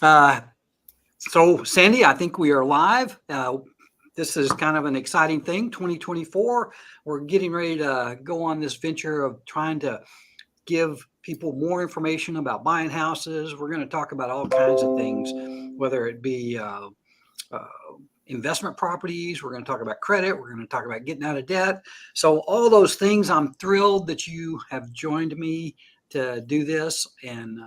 Uh, so, Sandy, I think we are live. This is kind of an exciting thing. 2024, we're getting ready to go on this venture of trying to give people more information about buying houses. We're going to talk about all kinds of things, whether it be uh, investment properties. We're going to talk about credit. We're going to talk about getting out of debt. So all those things, I'm thrilled that you have joined me to do this. And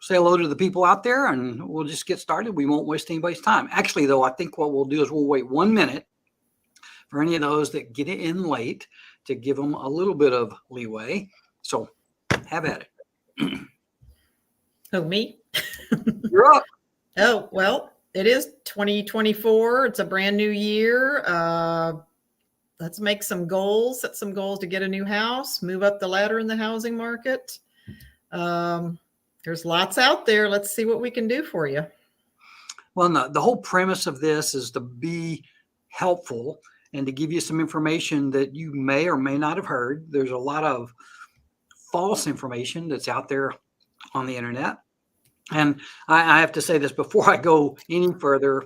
say hello to the people out there and we'll just get started. We won't waste anybody's time. Actually, though, I think what we'll do is we'll wait 1 minute for any of those that get in late to give them a little bit of leeway. So have at it. Oh, me? You're up. Oh, well, it is 2024. It's a brand new year. Let's make some goals, set some goals to get a new house, move up the ladder in the housing market. There's lots out there. Let's see what we can do for you. Well, the whole premise of this is to be helpful and to give you some information that you may or may not have heard. There's a lot of false information that's out there on the internet. And I have to say this before I go any further.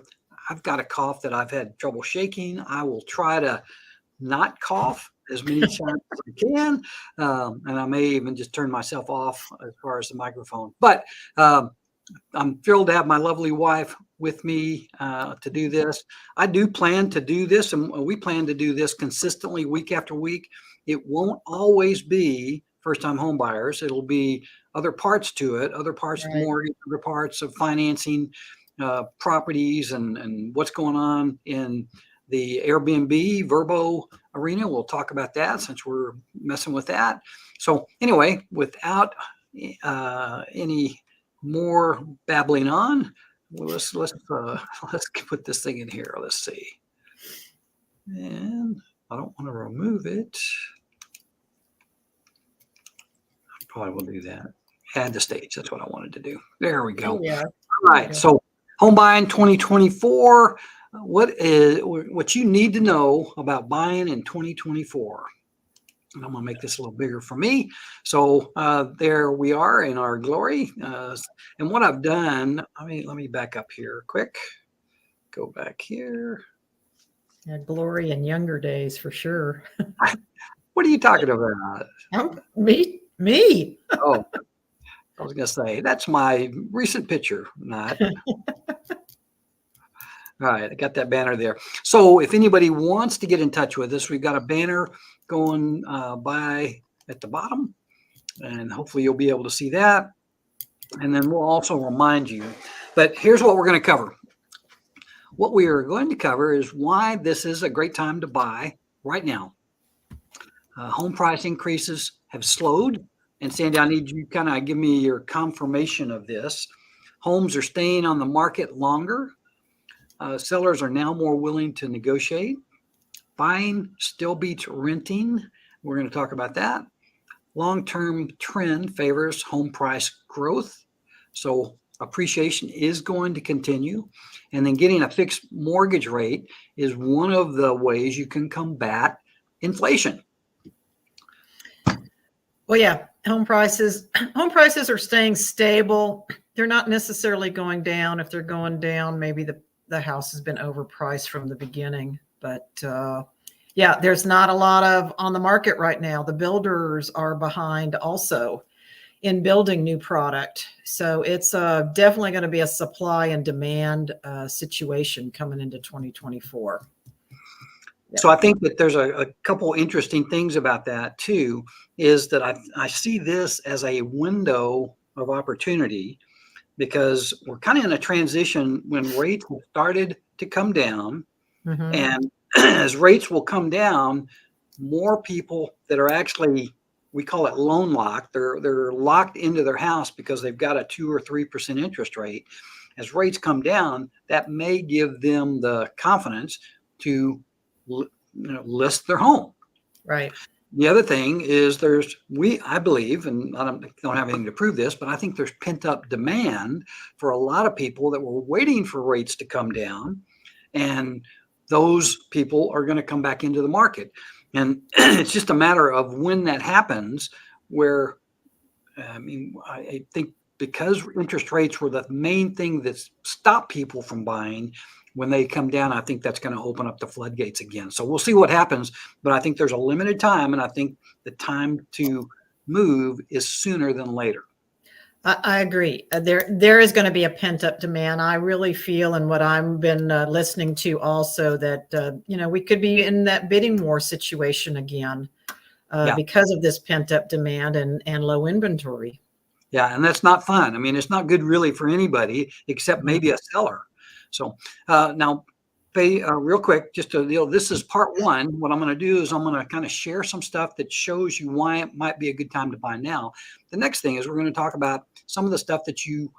I've got a cough that I've had trouble shaking. I will try to not cough as many times as I can. And I may even just turn myself off as far as the microphone. But I'm thrilled to have my lovely wife with me to do this. I do plan to do this, and we plan to do this consistently week after week. It won't always be first-time home buyers. It'll be other parts to it, other parts of mortgage, other parts of financing properties and what's going on in the Airbnb, Verbo arena. We'll talk about that since we're messing with that. So anyway, without any more babbling on, let's put this thing in here. Let's see. And I don't want to remove it. I probably will do that. Add the stage. That's what I wanted to do. There we go. Yeah. All right. So home buying 2024. What you need to know about buying in 2024. And I'm going to make this a little bigger for me. So there we are in our glory. And what I've done, let me back up here quick. Go back here. Yeah, glory in younger days for sure. What are you talking about? Me. Oh, I was going to say, that's my recent picture, not. All right, I got that banner there. So if anybody wants to get in touch with us, we've got a banner going by at the bottom, and hopefully you'll be able to see that. And then we'll also remind you. But here's what we're going to cover. What we are going to cover is why this is a great time to buy right now. Home price increases have slowed. And Sandy, I need you to kind of give me your confirmation of this. Homes are staying on the market longer. Sellers are now more willing to negotiate. Buying still beats renting. We're going to talk about that. Long-term trend favors home price growth. So appreciation is going to continue. And then getting a fixed mortgage rate is one of the ways you can combat inflation. Well, yeah, home prices are staying stable. They're not necessarily going down. If they're going down, maybe the house has been overpriced from the beginning. But yeah, there's not a lot of on the market right now. The builders are behind also in building new product. So it's definitely going to be a supply and demand situation coming into 2024. So I think that there's a couple interesting things about that too, is that I see this as a window of opportunity because we're kind of in a transition when rates have started to come down. Mm-hmm. And as rates will come down, more people that are actually, we call it loan locked, they're locked into their house because they've got a 2 or 3% interest rate. As rates come down, that may give them the confidence to list their home. Right. The other thing is I believe, and I don't have anything to prove this, but I think there's pent up demand for a lot of people that were waiting for rates to come down, and those people are going to come back into the market. And it's just a matter of when that happens, where, I think because interest rates were the main thing that stopped people from buying, when they come down, I think that's going to open up the floodgates again. So we'll see what happens, but I think there's a limited time, and I think the time to move is sooner than later. I agree. There is going to be a pent up demand. I really feel, and what I've been listening to also, that we could be in that bidding war situation again because of this pent up demand and low inventory. Yeah, and that's not fun. I mean, it's not good really for anybody except maybe a seller. So now, real quick, just a deal. This is part one. What I'm going to do is I'm going to kind of share some stuff that shows you why it might be a good time to buy now. The next thing is we're going to talk about some of the stuff that you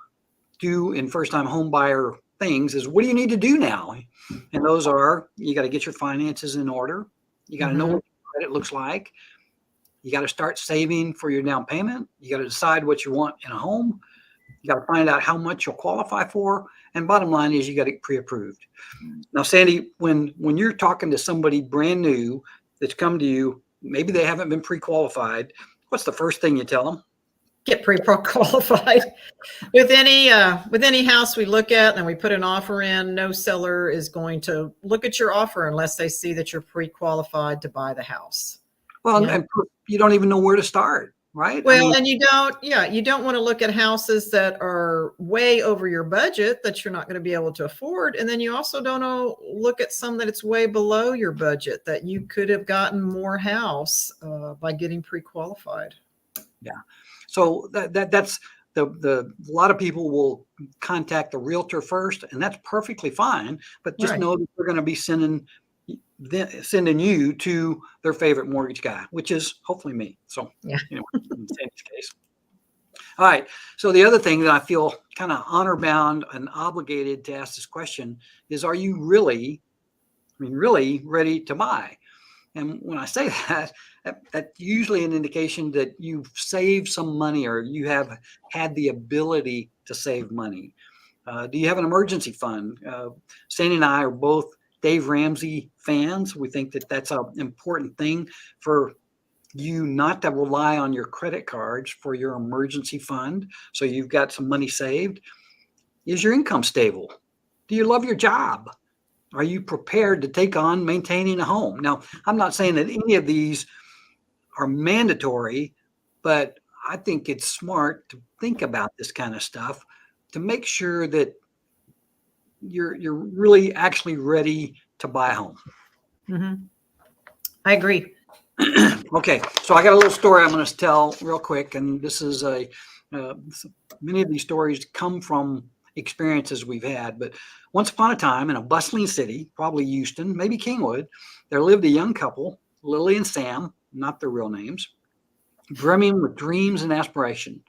do in first-time home buyer things. Is what do you need to do now? And those are, you got to get your finances in order. You got to know what your credit looks like. You got to start saving for your down payment. You got to decide what you want in a home. You got to find out how much you'll qualify for. And bottom line is you got to get pre-approved. Now, Sandy, when you're talking to somebody brand new that's come to you, maybe they haven't been pre-qualified, what's the first thing you tell them? Get pre-qualified. With any house we look at and we put an offer in, no seller is going to look at your offer unless they see that you're pre-qualified to buy the house. Well, and you don't even know where to start, right? Well, and you don't want to look at houses that are way over your budget that you're not going to be able to afford. And then you also don't look at some that it's way below your budget that you could have gotten more house by getting pre-qualified. Yeah. So that's a lot of people will contact the realtor first, and that's perfectly fine. But just know that they're going to be sending you to their favorite mortgage guy, which is hopefully me. So anyway, in Sandy's case. All right. So the other thing that I feel kind of honor bound and obligated to ask this question is, are you really ready to buy? And when I say that, that's usually an indication that you've saved some money or you have had the ability to save money. Do you have an emergency fund? Sandi and I are both Dave Ramsey fans. We think that that's an important thing for you not to rely on your credit cards for your emergency fund. So you've got some money saved. Is your income stable? Do you love your job? Are you prepared to take on maintaining a home? Now, I'm not saying that any of these are mandatory, but I think it's smart to think about this kind of stuff to make sure that you're really actually ready to buy a home. I agree. Okay, so I got a little story I'm going to tell real quick, and this is many of these stories come from experiences we've had. But once upon a time, in a bustling city, probably Houston, maybe Kingwood, there lived a young couple, Lily and Sam, not their real names, brimming with dreams and aspiration.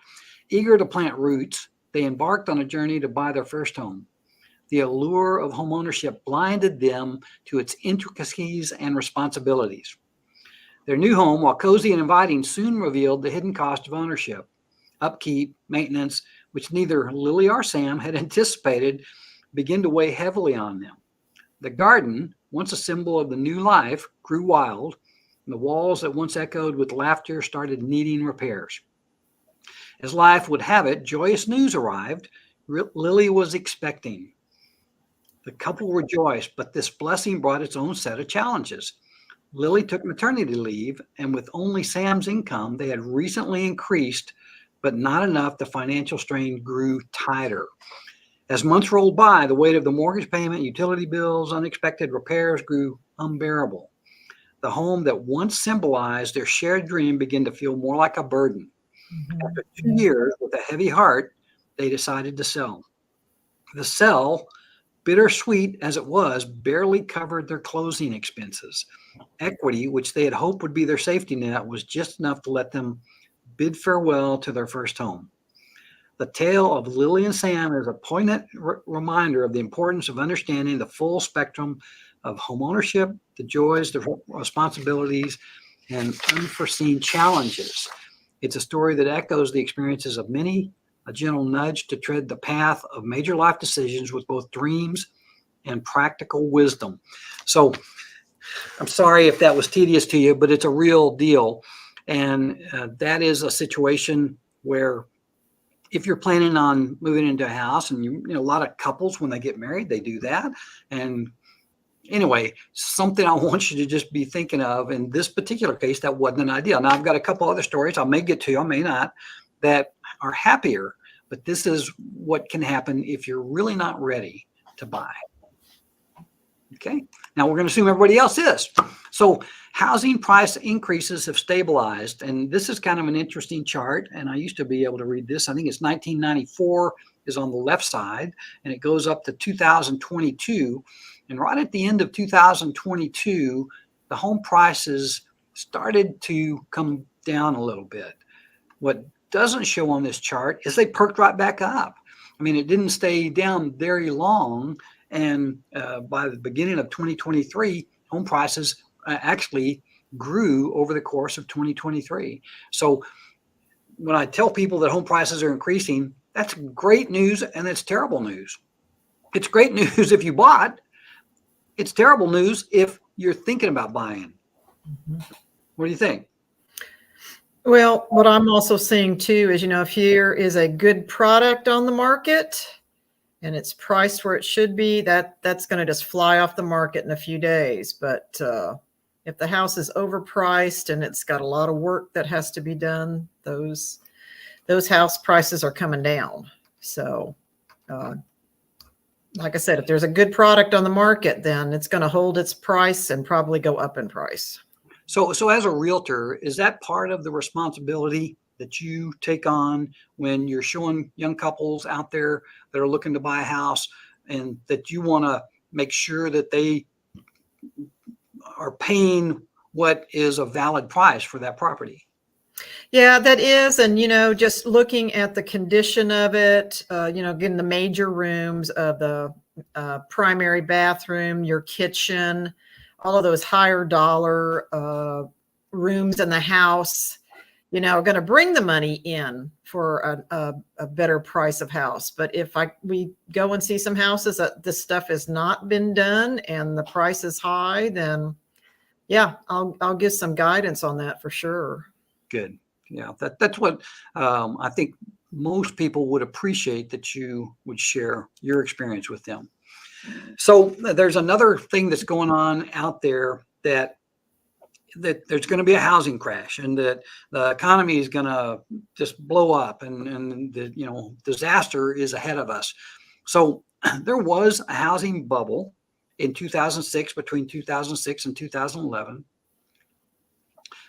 Eager to plant roots, they embarked on a journey to buy their first home. The allure of homeownership blinded them to its intricacies and responsibilities. Their new home, while cozy and inviting, soon revealed the hidden cost of ownership, upkeep, maintenance, which neither Lily or Sam had anticipated, began to weigh heavily on them. The garden, once a symbol of the new life, grew wild, and the walls that once echoed with laughter started needing repairs. As life would have it, joyous news arrived. Lily was expecting. The couple rejoiced, but this blessing brought its own set of challenges. Lily took maternity leave, and with only Sam's income, they had recently increased, but not enough. The financial strain grew tighter. As months rolled by, the weight of the mortgage payment, utility bills, unexpected repairs grew unbearable. The home that once symbolized their shared dream began to feel more like a burden. After 2 years, with a heavy heart, they decided to sell. The sell, bittersweet as it was, barely covered their closing expenses. Equity, which they had hoped would be their safety net, was just enough to let them bid farewell to their first home. The tale of Lily and Sam is a poignant reminder of the importance of understanding the full spectrum of homeownership, the joys, the responsibilities, and unforeseen challenges. It's a story that echoes the experiences of many, a gentle nudge to tread the path of major life decisions with both dreams and practical wisdom. So I'm sorry if that was tedious to you, but it's a real deal. And that is a situation where if you're planning on moving into a house, and you know, a lot of couples when they get married, they do that. And anyway, something I want you to just be thinking of in this particular case, that wasn't an idea. Now I've got a couple other stories I may get to, I may not, that are happier, but this is what can happen if you're really not ready to buy. Okay, now we're going to assume everybody else is. So housing price increases have stabilized, and this is kind of an interesting chart, and I used to be able to read this. I think it's 1994 is on the left side, and it goes up to 2022. And right at the end of 2022, the home prices started to come down a little bit. What doesn't show on this chart is they perked right back up. I mean, it didn't stay down very long. And by the beginning of 2023, home prices actually grew over the course of 2023. So when I tell people that home prices are increasing, that's great news and it's terrible news. It's great news if you bought. It's terrible news if you're thinking about buying. Mm-hmm. What do you think? Well, what I'm also seeing too is, you know, if here is a good product on the market and it's priced where it should be, that's going to just fly off the market in a few days. But if the house is overpriced and it's got a lot of work that has to be done, those house prices are coming down. So, like I said, if there's a good product on the market, then it's going to hold its price and probably go up in price. So as a realtor, is that part of the responsibility that you take on when you're showing young couples out there that are looking to buy a house, and that you want to make sure that they are paying what is a valid price for that property? Yeah, that is. And, you know, just looking at the condition of it, you know, again, the major rooms of the primary bathroom, your kitchen, all of those higher dollar rooms in the house, you know, are going to bring the money in for a better price of house. But if we go and see some houses that this stuff has not been done and the price is high, then yeah, I'll give some guidance on that for sure. Good. Yeah, that's what I think most people would appreciate, that you would share your experience with them. So there's another thing that's going on out there, that there's going to be a housing crash, and that the economy is going to just blow up, and the, you know, disaster is ahead of us. So there was a housing bubble in 2006, between 2006 and 2011.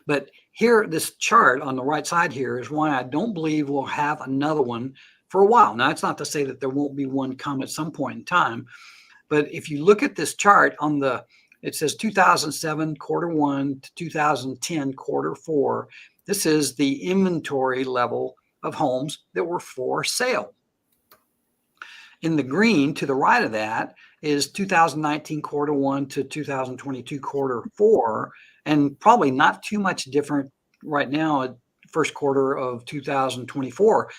But here, this chart on the right side here is one I don't believe we'll have another one for a while. Now, it's not to say that there won't be one come at some point in time, but if you look at this chart on it says 2007 quarter 1 to 2010 quarter 4. This is the inventory level of homes that were for sale. In the green to the right of that is 2019 quarter 1 to 2022 quarter 4, and probably not too much different right now at first quarter of 2024.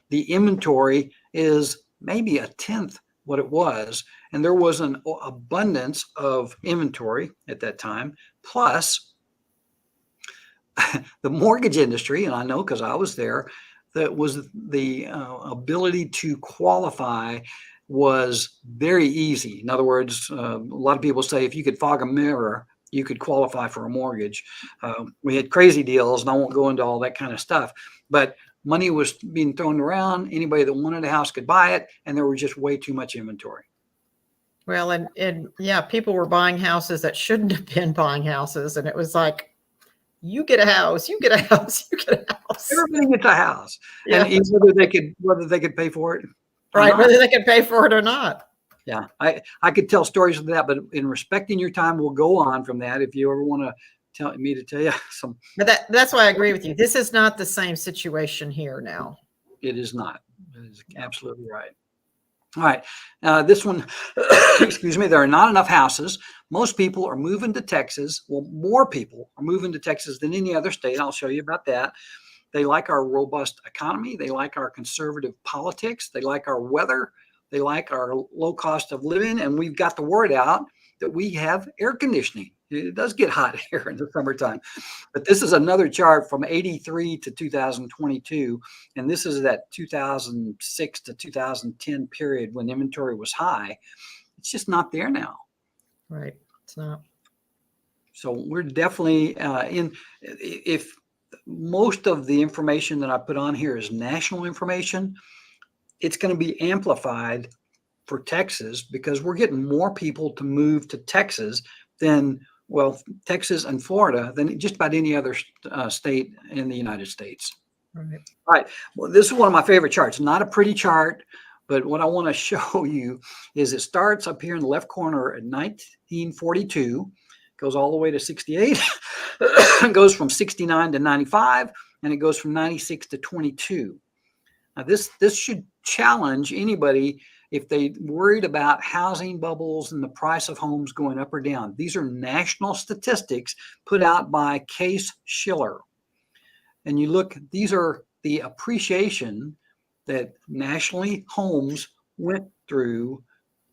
The inventory is maybe a tenth what it was, and there was an abundance of inventory at that time. Plus, the mortgage industry, and I know because I was there, that was the ability to qualify was very easy. In other words, a lot of people say if you could fog a mirror, you could qualify for a mortgage. We had crazy deals, and I won't go into all that kind of stuff, but money was being thrown around. Anybody that wanted a house could buy it, and there was just way too much inventory. Well, and yeah, people were buying houses that shouldn't have been buying houses, and it was like, you get a house, you get a house, you get a house. Everybody gets a house, yeah. And whether they could pay for it, right? Whether they could pay for it or not. Yeah, I could tell stories of that, but in respecting your time, we'll go on from that. If you ever want to tell you some, but that's why I agree with you. This is not the same situation here now. It is not. It is absolutely right. All right, this one, excuse me, there are not enough houses. Most people are moving to Texas. Well, more people are moving to Texas than any other state. I'll show you about that. They like our robust economy. They like our conservative politics. They like our weather. They like our low cost of living. And we've got the word out that we have air conditioning. It does get hot here in the summertime. But this is another chart from 83 to 2022. And this is that 2006 to 2010 period when inventory was high. It's just not there now. Right. It's not. So we're definitely if most of the information that I put on here is national information, it's going to be amplified for Texas because we're getting more people to move to Texas than, well, Texas and Florida than just about any other state in the United States. Right. All right. Well, this is one of my favorite charts. Not a pretty chart, but what I want to show you is it starts up here in the left corner at 1942, goes all the way to 68, goes from 69 to 95, and it goes from 96 to 22. Now, this should challenge anybody if they worried about housing bubbles and the price of homes going up or down. These are national statistics put out by Case-Shiller. And you look, these are the appreciation that nationally homes went through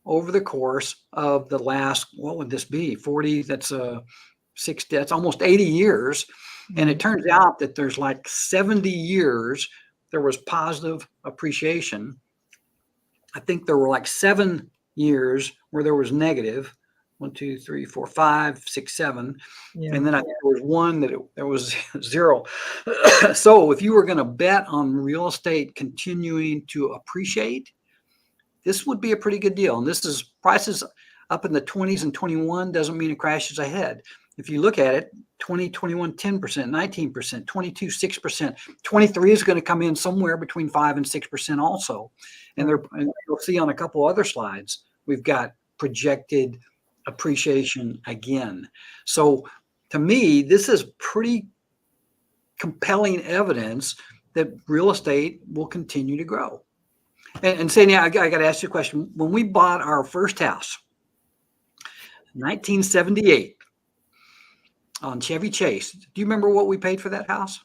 over the course of the last, what would this be? 40, that's 60, that's almost 80 years. And it turns out that there's like 70 years there was positive appreciation. I think there were like 7 years where there was negative. 1, 2, 3, 4, 5, 6, 7. Yeah. And then I think there was one that there was 0. So if you were going to bet on real estate continuing to appreciate, this would be a pretty good deal. And this is prices up in the 20s and 21 doesn't mean it crashes ahead. If you look at it, 2021, 10%, 19%, 22, 6%, 23 is going to come in somewhere between 5 and 6% also. And you'll see on a couple other slides, we've got projected appreciation again. So to me, this is pretty compelling evidence that real estate will continue to grow. And Sandy, I got to ask you a question. When we bought our first house, 1978, on Chevy Chase, do you remember what we paid for that house?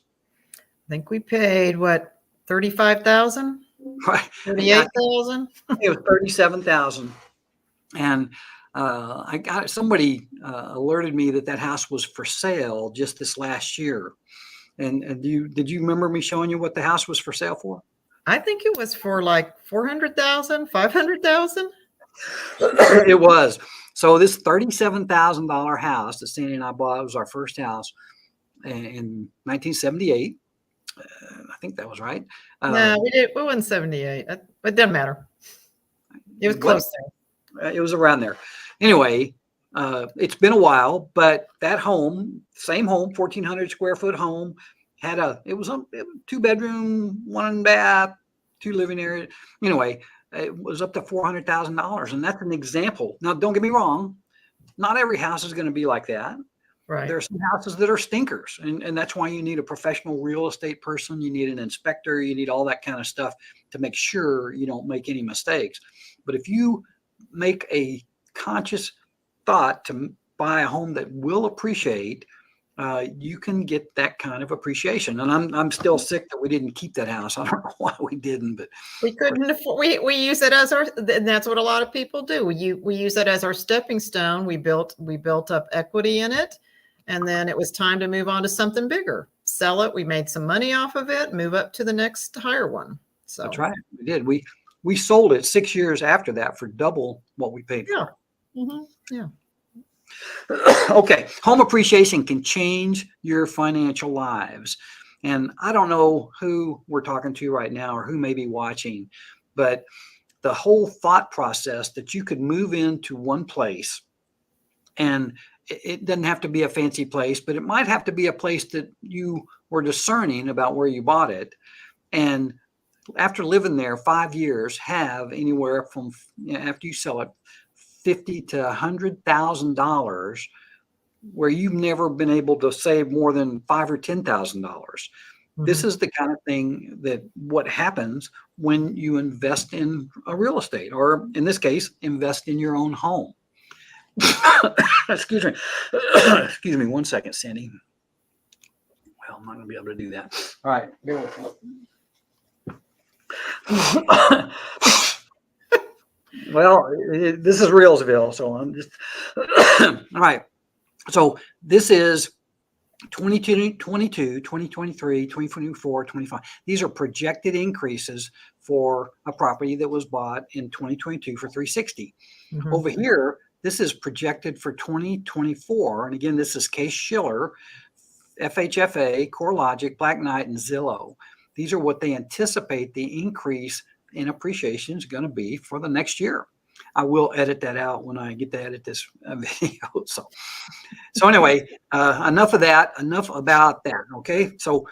I think we paid what, 35,000? Right. 38,000? It was 37,000. And I got somebody alerted me that house was for sale just this last year. And did you remember me showing you what the house was for sale for? I think it was for like 400,000, 500,000. It was. So this $37,000 house that Sandy and I bought, was our first house in 1978. I think that was right. No, we wasn't 78. It doesn't matter. It was close there. It was around there. Anyway, it's been a while, but that home, same home, 1,400 square foot home, it was a 2-bedroom, 1 bath, 2 living areas. Anyway, it was up to $400,000, and that's an example. Now, don't get me wrong, not every house is going to be like that. Right. There are some houses that are stinkers, and that's why you need a professional real estate person. You need an inspector. You need all that kind of stuff to make sure you don't make any mistakes. But if you make a conscious thought to buy a home that will appreciate, you can get that kind of appreciation. And I'm still sick that we didn't keep that house. I don't know why we didn't, but we couldn't afford. We use it as our. And that's what a lot of people do. We use it as our stepping stone. We built up equity in it, and then it was time to move on to something bigger. Sell it. We made some money off of it. Move up to the next higher one. So that's right. We did. We sold it 6 years after that for double what we paid for. Mm-hmm. Yeah. Okay, home appreciation can change your financial lives. And I don't know who we're talking to right now or who may be watching, but the whole thought process that you could move into one place, and it doesn't have to be a fancy place, but it might have to be a place that you were discerning about where you bought it. And after living there 5 years, have anywhere from, after you sell it, $50,000 to $100,000, where you've never been able to save more than $5,000 or $10,000. Mm-hmm. This is the kind of thing that what happens when you invest in a real estate, or in this case, invest in your own home. Excuse me. Excuse me 1 second, Sandy. Well, I'm not going to be able to do that. All right. Bear with me. Well, this is Reelsville, so I'm just all right. So this is 2022, 2023, 2024, 25. These are projected increases for a property that was bought in 2022 for 360. Mhm. Over here, this is projected for 2024. And again, this is Case Shiller, FHFA, CoreLogic, Black Knight, and Zillow. These are what they anticipate the increase in appreciation is going to be for the next year. I will edit that out when I get to edit this video. So anyway, enough of that. Enough about that. Okay. So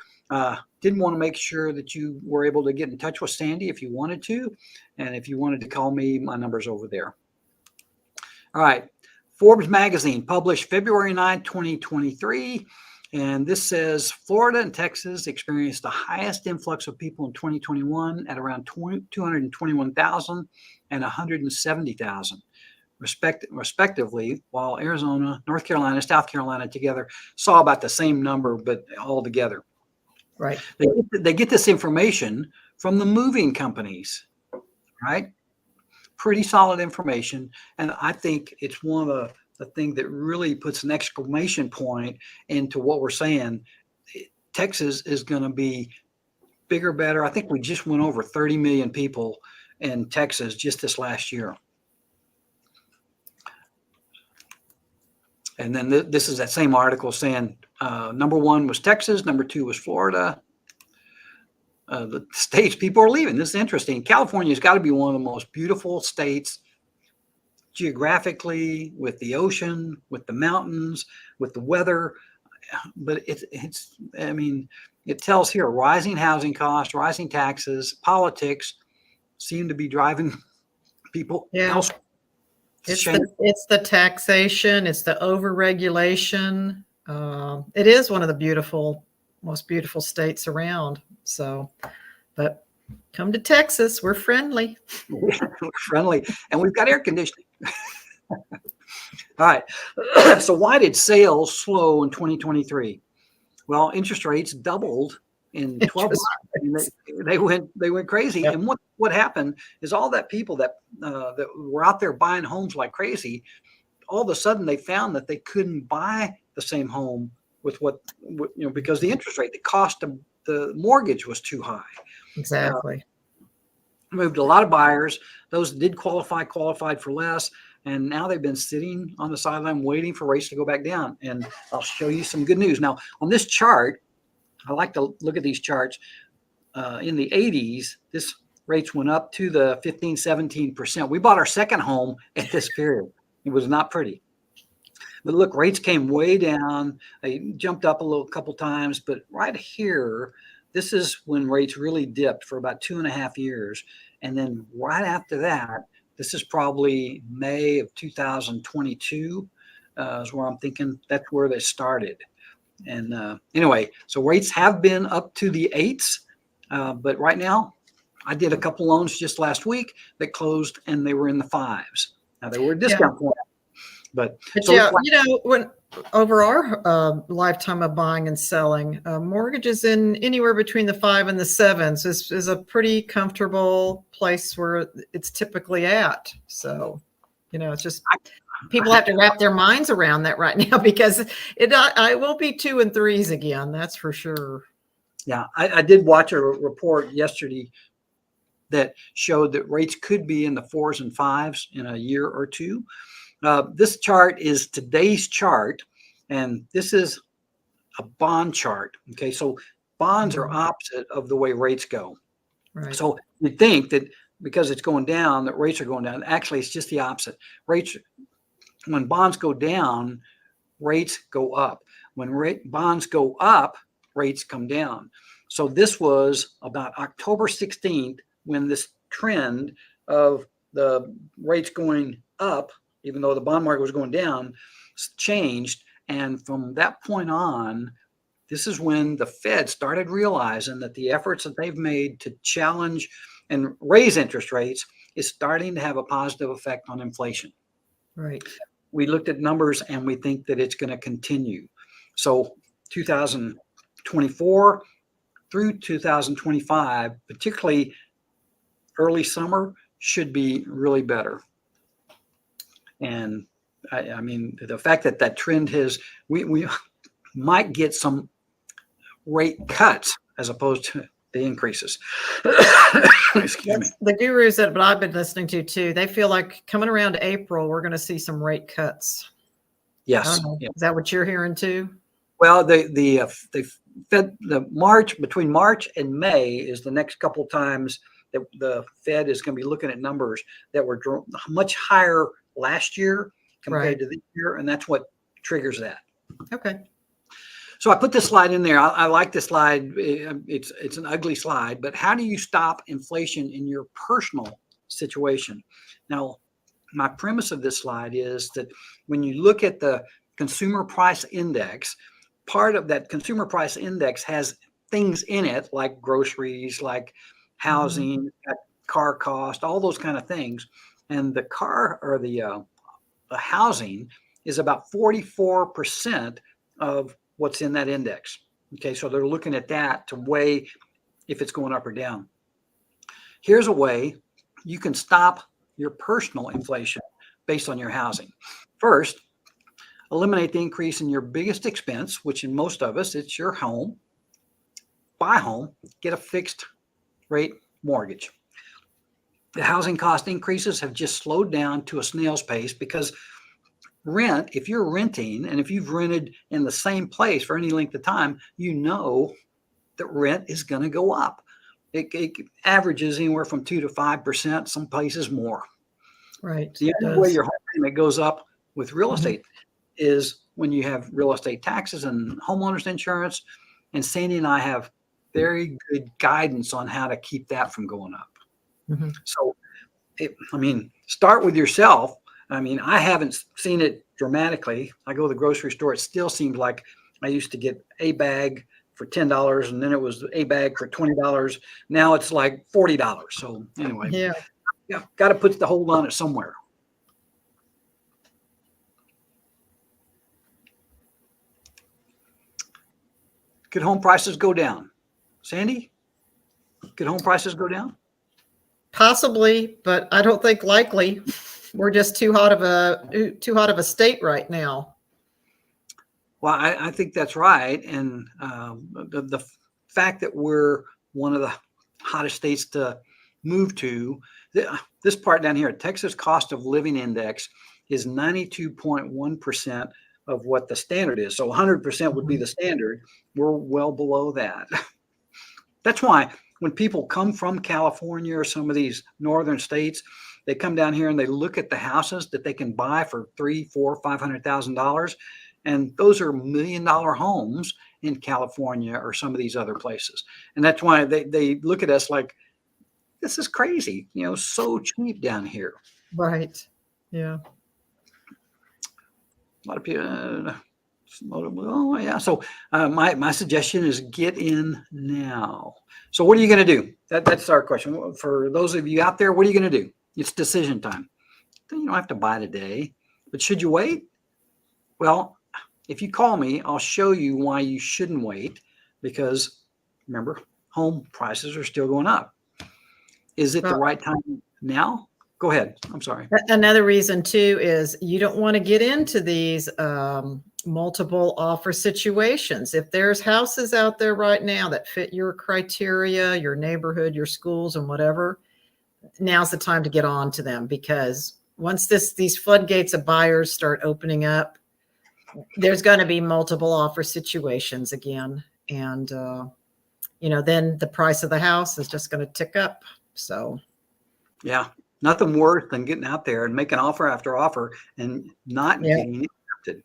didn't want to make sure that you were able to get in touch with Sandy if you wanted to. And if you wanted to call me, my number's over there. All right. Forbes magazine published February 9, 2023. And this says Florida and Texas experienced the highest influx of people in 2021 at around 221,000 and 170,000. Respectively, while Arizona, North Carolina, South Carolina together saw about the same number, but all together. Right. They get this information from the moving companies, right? Pretty solid information. And I think it's one of the thing that really puts an exclamation point into what we're saying. Texas is going to be bigger, better. I think we just went over 30 million people in Texas just this last year. And then this is that same article saying number one was Texas, number two was Florida. The states people are leaving. This is interesting. California's got to be one of the most beautiful states geographically, with the ocean, with the mountains, with the weather. But it's I mean, it tells here rising housing costs, rising taxes, politics seem to be driving people else. It's the taxation. It's the overregulation. It is one of the most beautiful states around. So, but come to Texas. We're friendly. We're friendly, and we've got air conditioning. All right. So why did sales slow in 2023? Well, interest rates doubled in 12 months. They went crazy. Yep. And what happened is all that people that were out there buying homes like crazy, all of a sudden they found that they couldn't buy the same home with because the interest rate, the cost of the mortgage was too high. Exactly. Moved a lot of buyers. Those that did qualified for less. And now they've been sitting on the sideline waiting for rates to go back down. And I'll show you some good news. Now, on this chart, I like to look at these charts. In the 80s, this rates went up to the 15, 17%. We bought our second home at this period. It was not pretty. But look, rates came way down. They jumped up a couple times. But right here, this is when rates really dipped for about 2.5 years. And then right after that, this is probably May of 2022 is where I'm thinking that's where they started. And anyway, so rates have been up to the 8s, but right now I did a couple loans just last week that closed and they were in the 5s. Now they were a discount point, but so yeah, when over our lifetime of buying and selling, mortgages in anywhere between the 5 and the 7s is a pretty comfortable place where it's typically at. So, it's just people have to wrap their minds around that right now because I will be 2 and 3s again. That's for sure. Yeah, I did watch a report yesterday that showed that rates could be in the 4s and 5s in a year or two. This chart is today's chart, and this is a bond chart. Okay, so bonds are opposite of the way rates go. Right. So you'd think that because it's going down, that rates are going down. Actually, it's just the opposite. Rates, when bonds go down, rates go up. When bonds go up, rates come down. So this was about October 16th when this trend of the rates going up, even though the bond market was going down, changed. And from that point on, this is when the Fed started realizing that the efforts that they've made to challenge and raise interest rates is starting to have a positive effect on inflation. Right. We looked at numbers and we think that it's going to continue. So 2024 through 2025, particularly early summer, should be really better. And I mean, the fact that that trend has, we might get some rate cuts as opposed to the increases. Excuse me. That's the gurus that I've been listening to too. They feel like coming around April, we're going to see some rate cuts. I Yes. don't know. Yeah. Is that what you're hearing too? Well, the Fed, the March, between March and May is the next couple times that the Fed is going to be looking at numbers that were much higher last year compared Right. to this year, and that's what triggers that. Okay. So I put this slide in there. I like this slide. It's an ugly slide, but how do you stop inflation in your personal situation? Now, my premise of this slide is that when you look at the consumer price index, part of that consumer price index has things in it like groceries, like housing, car cost, all those kind of things. And the car or the housing is about 44% of what's in that index. Okay, so they're looking at that to weigh if it's going up or down. Here's a way you can stop your personal inflation based on your housing. First, eliminate the increase in your biggest expense, which in most of us, it's your home. Buy a home, get a fixed rate mortgage. The housing cost increases have just slowed down to a snail's pace because rent, if you're renting and if you've rented in the same place for any length of time, you know that rent is going to go up. It averages anywhere from 2 to 5%, some places more. Right. The only way your home payment goes up with real estate is when you have real estate taxes and homeowners insurance. And Sandi and I have very good guidance on how to keep that from going up. So, start with yourself. I mean, I haven't seen it dramatically. I go to the grocery store. It still seems like I used to get a bag for $10 and then it was a bag for $20. Now it's like $40. So anyway, yeah, got to put the hold on it somewhere. Could home prices go down? Sandi, could home prices go down? Possibly, but I don't think likely. We're just too hot of a state right now. Well, I think that's right. And the fact that we're one of the hottest states to move to, this part down here, Texas cost of living index is 92.1% of what the standard is. So 100% would be the standard. We're well below that. That's why when people come from California or some of these northern states, they come down here and they look at the houses that they can buy for $300,000, $400,000, $500,000. And those are $1 million homes in California or some of these other places. And that's why they look at us like, this is crazy, so cheap down here. Right. Yeah. A lot of people, oh yeah. So my suggestion is get in now. So what are you going to do? That's our question. For those of you out there, what are you going to do? It's decision time. You don't have to buy today, but should you wait? Well, if you call me, I'll show you why you shouldn't wait because remember, home prices are still going up. Is it the right time now? Go ahead. I'm sorry. Another reason too is you don't want to get into these multiple offer situations. If there's houses out there right now that fit your criteria, your neighborhood, your schools and whatever, now's the time to get on to them because once these floodgates of buyers start opening up, there's going to be multiple offer situations again. And, then the price of the house is just going to tick up. So, yeah, nothing worse than getting out there and making offer after offer and not getting accepted.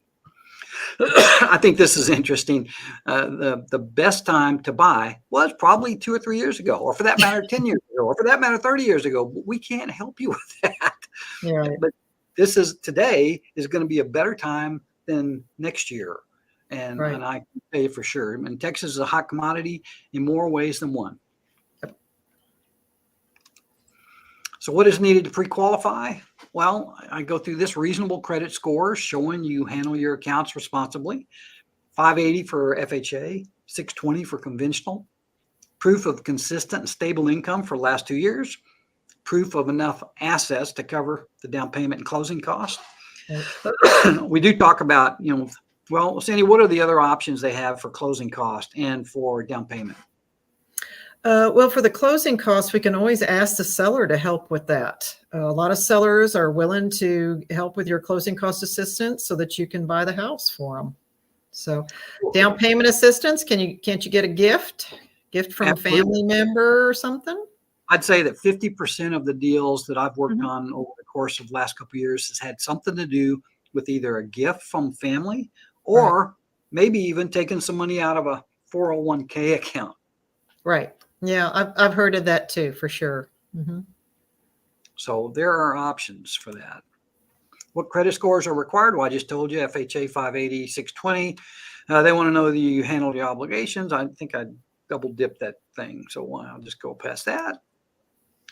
I think this is interesting. The best time to buy was probably 2 or 3 years ago, or for that matter, 10 years ago, or for that matter, 30 years ago. But we can't help you with that. Yeah. But today is going to be a better time than next year. And I can tell you for sure. And Texas is a hot commodity in more ways than one. So what is needed to pre-qualify? Well, I go through this reasonable credit score showing you handle your accounts responsibly. 580 for FHA, 620 for conventional. Proof of consistent and stable income for the last 2 years. Proof of enough assets to cover the down payment and closing costs. Right. We do talk about, well, Sandy, what are the other options they have for closing cost and for down payment? Well, for the closing costs, we can always ask the seller to help with that. A lot of sellers are willing to help with your closing cost assistance so that you can buy the house for them. So, down payment assistance, can't you get a gift from a Absolutely. family member or something? I'd say that 50% of the deals that I've worked on over the course of the last couple of years has had something to do with either a gift from family or maybe even taking some money out of a 401k account. Right. Yeah, I've heard of that too, for sure. So there are options for that. What credit scores are required? Well, I just told you, FHA 580, 620. They want to know that you handled your obligations. I think I double dipped that thing, so I'll just go past that.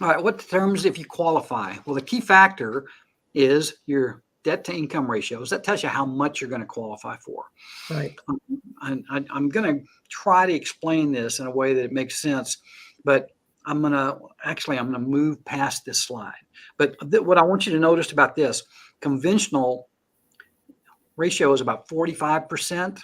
All right, what determines if you qualify? Well, the key factor is your debt to income ratios. That tells you how much you're going to qualify for. Right. I'm going to try to explain this in a way that it makes sense, but I'm going to move past this slide. But what I want you to notice about this, conventional ratio is about 45%.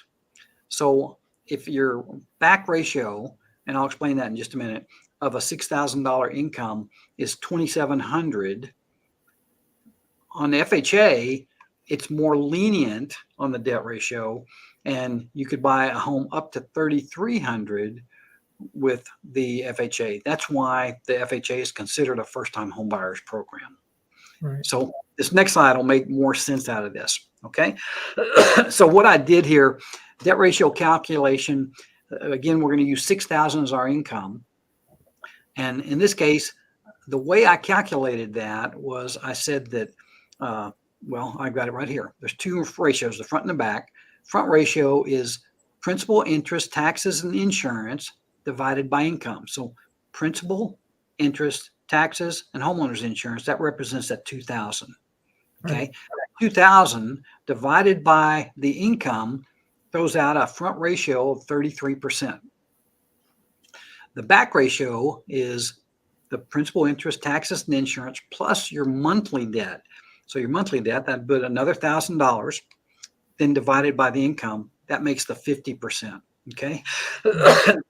So if your back ratio, and I'll explain that in just a minute, of a $6,000 income is $2,700. On the FHA, it's more lenient on the debt ratio, and you could buy a home up to $3,300 with the FHA. That's why the FHA is considered a first-time home buyers program. Right. So this next slide will make more sense out of this. Okay. So what I did here, debt ratio calculation, again, we're going to use 6,000 as our income. And in this case, the way I calculated that was I said that, well, I've got it right here. There's two ratios, the front and the back. Front ratio is principal, interest, taxes, and insurance divided by income. So principal, interest, taxes, and homeowners insurance, that represents that 2,000. Okay. Right. 2,000 divided by the income throws out a front ratio of 33%. The back ratio is the principal, interest, taxes, and insurance plus your monthly debt. So your monthly debt, that'd be another $1,000, then divided by the income, that makes the 50%. Okay.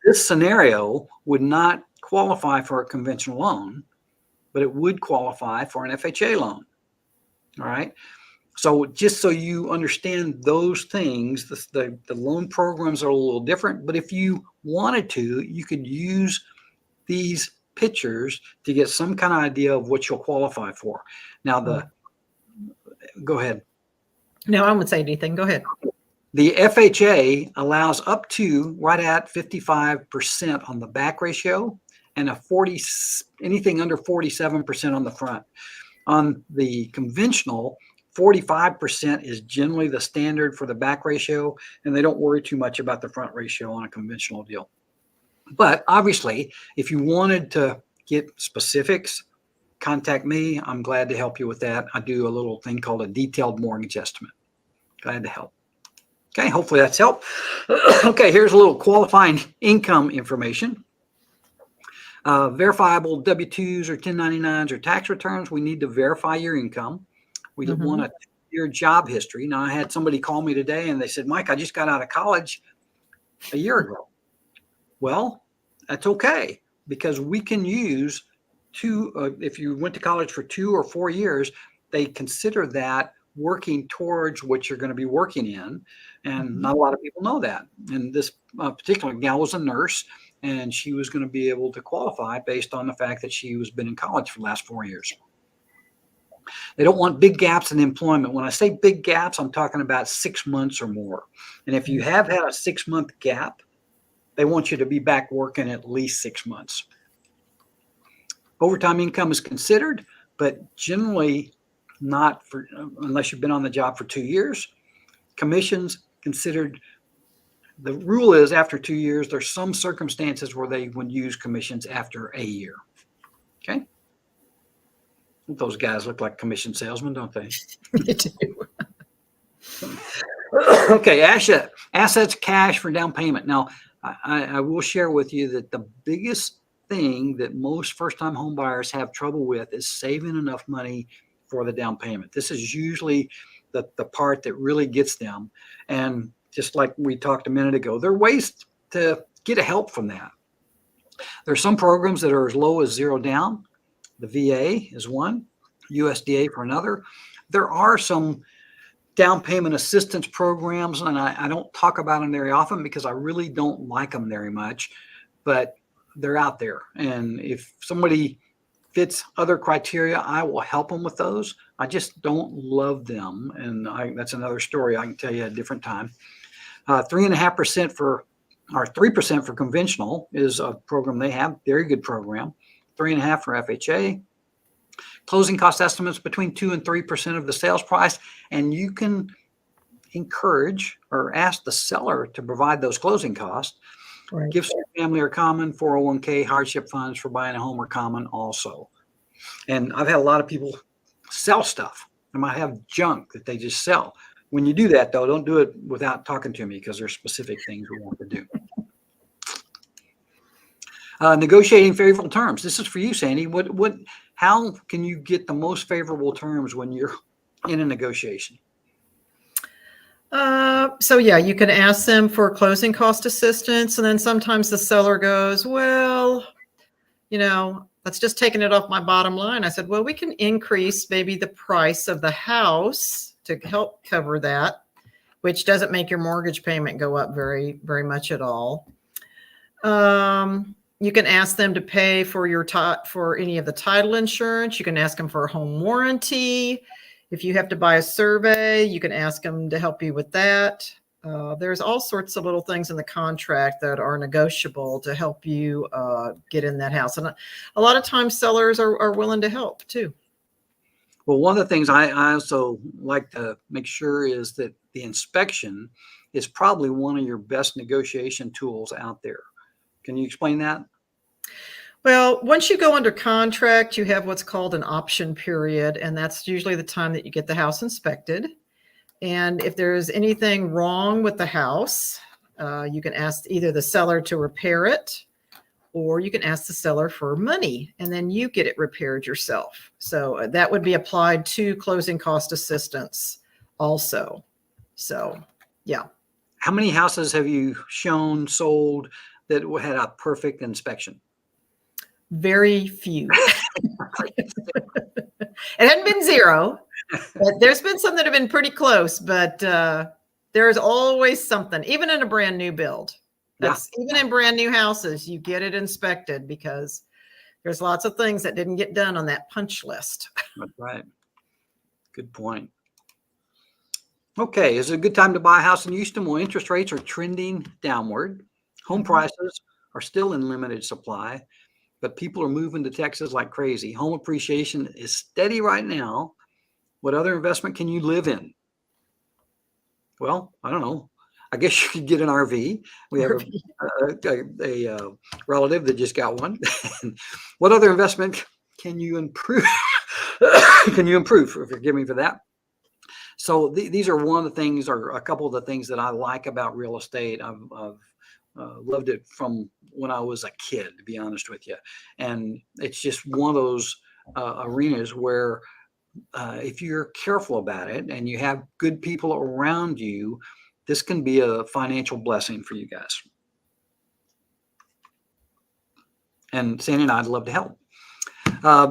This scenario would not qualify for a conventional loan, but it would qualify for an FHA loan. All right. So just so you understand those things, the loan programs are a little different, but if you wanted to, you could use these pictures to get some kind of idea of what you'll qualify for. Now, go ahead. No, I wouldn't say anything. Go ahead. The FHA allows up to right at 55% on the back ratio and anything under 47% on the front. On the conventional, 45% is generally the standard for the back ratio, and they don't worry too much about the front ratio on a conventional deal. But obviously, if you wanted to get specifics, contact me. I'm glad to help you with that. I do a little thing called a detailed mortgage estimate. Glad to help. Okay, hopefully that's helped. Okay, here's a little qualifying income information. Verifiable W-2s or 1099s or tax returns, we need to verify your income. We want a 2-year job history. Now, I had somebody call me today and they said, Mike, I just got out of college a year ago. Well, that's okay, because we can use if you went to college for 2 or 4 years, they consider that working towards what you're going to be working in. And not a lot of people know that. And this particular gal was a nurse, and she was going to be able to qualify based on the fact that she was been in college for the last 4 years. They don't want big gaps in employment. When I say big gaps, I'm talking about 6 months or more. And if you have had a 6-month gap, they want you to be back working at least 6 months. Overtime income is considered, but generally not for unless you've been on the job for 2 years. Commissions considered. The rule is after 2 years. There's some circumstances where they would use commissions after a year. Okay. Those guys look like commission salesmen, don't they? They do. Okay, assets, cash for down payment. Now, I will share with you that the biggest thing that most first-time home buyers have trouble with is saving enough money for the down payment. This is usually the part that really gets them. And just like we talked a minute ago, there are ways to get a help from that. There are some programs that are as low as zero down. The VA is one, USDA for another. There are some down payment assistance programs, and I don't talk about them very often because I really don't like them very much, but they're out there. And if somebody fits other criteria, I will help them with those. I just don't love them. And that's another story I can tell you at a different time. 3.5% or 3% for conventional is a program they have. Very good program. 3.5% for FHA. Closing cost estimates between 2 and 3% of the sales price. And you can encourage or ask the seller to provide those closing costs. Right. Gifts to family are common. 401k, hardship funds for buying a home are common also. And I've had a lot of people sell stuff. They might have junk that they just sell. When you do that, though, don't do it without talking to me because there's specific things we want to do. Negotiating favorable terms. This is for you, Sandy. How can you get the most favorable terms when you're in a negotiation? So yeah, you can ask them for closing cost assistance. And then sometimes the seller goes, well, that's just taking it off my bottom line. I said, well, we can increase maybe the price of the house to help cover that, which doesn't make your mortgage payment go up very, very much at all. You can ask them to pay for for any of the title insurance. You can ask them for a home warranty. If you have to buy a survey, you can ask them to help you with that. There's all sorts of little things in the contract that are negotiable to help you get in that house. And a lot of times sellers are willing to help too. Well, one of the things I also like to make sure is that the inspection is probably one of your best negotiation tools out there. Can you explain that? Well, once you go under contract, you have what's called an option period, and that's usually the time that you get the house inspected. And if there's anything wrong with the house, you can ask either the seller to repair it, or you can ask the seller for money, and then you get it repaired yourself. So that would be applied to closing cost assistance also. So, yeah. How many houses have you sold that had a perfect inspection? Very few. It hadn't been zero, but there's been some that have been pretty close, but there's always something, even in a brand new build. Even in brand new houses, you get it inspected because there's lots of things that didn't get done on that punch list. That's right. Good point. Okay, is it a good time to buy a house in Houston? Well, interest rates are trending downward. Home prices are still in limited supply, but people are moving to Texas like crazy. Home appreciation is steady right now. What other investment can you live in? Well, I don't know. I guess you could get an RV. We have a relative that just got one. What other investment can you improve? Can you improve? Forgive me for that. So these are one of the things, or a couple of the things that I like about real estate. I've loved it from when I was a kid, to be honest with you. And it's just one of those arenas where if you're careful about it and you have good people around you, this can be a financial blessing for you guys. And Sandy and I'd love to help.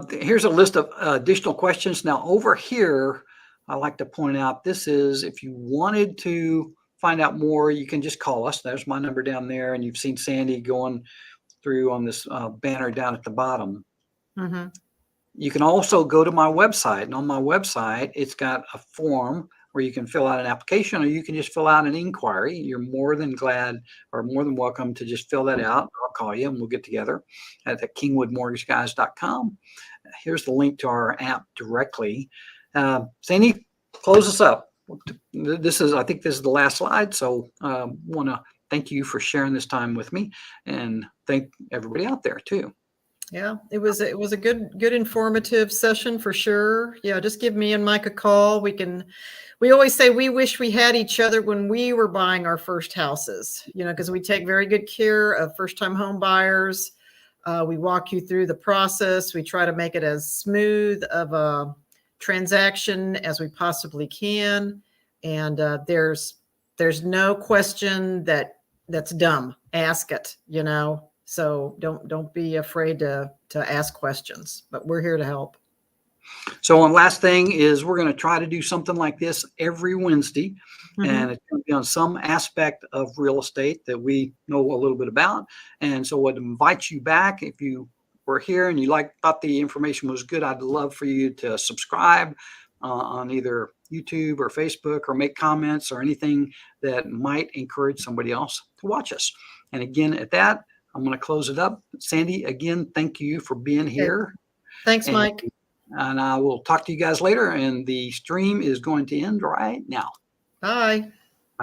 Here's a list of additional questions. Now over here, I like to point out, this is, if you wanted to find out more, you can just call us. There's my number down there. And you've seen Sandy going through on this banner down at the bottom. Mm-hmm. You can also go to my website. And on my website, it's got a form where you can fill out an application, or you can just fill out an inquiry. You're more than glad or more than welcome to just fill that out. I'll call you and we'll get together at the kingwoodmortgageguys.com. Here's the link to our app directly. Sandy, close us up. I think this is the last slide. So want to thank you for sharing this time with me, and thank everybody out there too. Yeah, it was a good informative session for sure. Yeah, just give me and Mike a call. We always say we wish we had each other when we were buying our first houses, because we take very good care of first-time home buyers. We walk you through the process. We try to make it as smooth of a transaction as we possibly can. And there's no question that's dumb. Ask it, So don't be afraid to ask questions, but we're here to help. So one last thing is we're going to try to do something like this every Wednesday. And it's going to be on some aspect of real estate that we know a little bit about. And so I'd invite you back. If you were here and you thought the information was good, I'd love for you to subscribe on either YouTube or Facebook, or make comments or anything that might encourage somebody else to watch us. And again, at that, I'm going to close it up. Sandi, again, thank you for being here. Thanks, Mike. And I will talk to you guys later. And the stream is going to end right now. Bye.